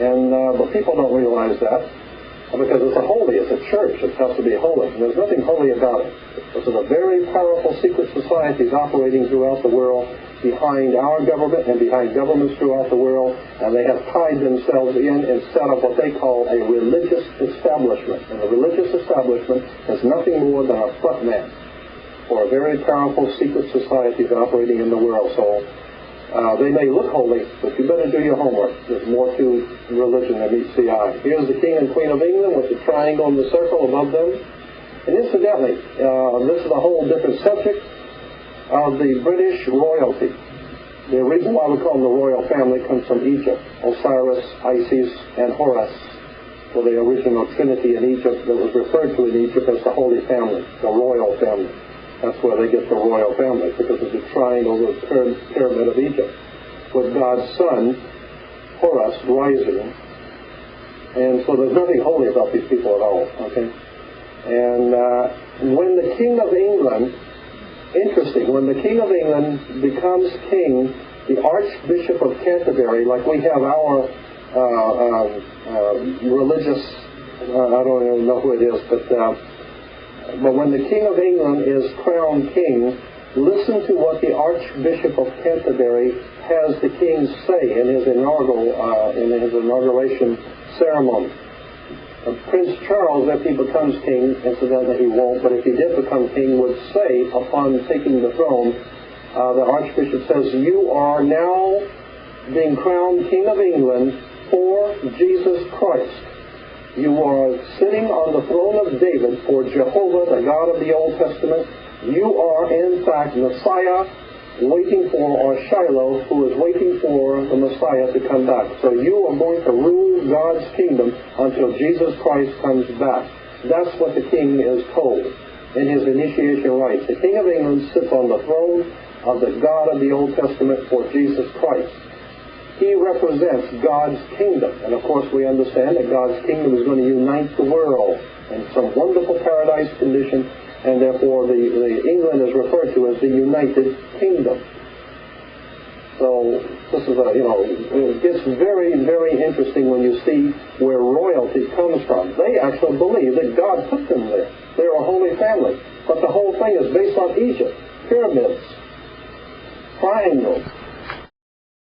But people don't realize that because it's a church. It has to be holy. And there's nothing holy about it. This is a very powerful secret societies operating throughout the world behind our government and behind governments throughout the world, and they have tied themselves in and set up what they call a religious establishment. And a religious establishment is nothing more than a front man for a very powerful secret societies operating in the world. So they may look holy, but you better do your homework. There's more to religion than meets the eye. Here's the King and Queen of England with the triangle and the circle above them. And incidentally, this is a whole different subject of the British royalty. The reason why we call them the royal family comes from Egypt. Osiris, Isis, and Horus were the original trinity in Egypt that was referred to in Egypt as the Holy Family, the royal family. That's where they get the royal family, because of the triangle, the pyramid of Egypt, with God's son, Horus, rising. And so there's nothing holy about these people at all, okay? And when the King of England, interesting, when the King of England becomes king, the Archbishop of Canterbury, like we have our religious, I don't even know who it is, but when the King of England is crowned king, listen to what the Archbishop of Canterbury has the king say in his inauguration ceremony. Prince Charles, if he becomes king, incidentally he won't, but if he did become king, would say upon taking the throne, the Archbishop says, "You are now being crowned King of England for Jesus Christ. You are sitting on the throne of David for Jehovah, the God of the Old Testament. You are, in fact, Messiah waiting for, or Shiloh, who is waiting for the Messiah to come back. So you are going to rule God's kingdom until Jesus Christ comes back." That's what the king is told in his initiation rites. The King of England sits on the throne of the God of the Old Testament for Jesus Christ. He represents God's kingdom. And of course we understand that God's kingdom is going to unite the world in some wonderful paradise condition, and therefore the England is referred to as the United Kingdom. So this is it gets very, very interesting when you see where royalty comes from. They actually believe that God put them there. They're a holy family. But the whole thing is based on Egypt. Pyramids, triangles,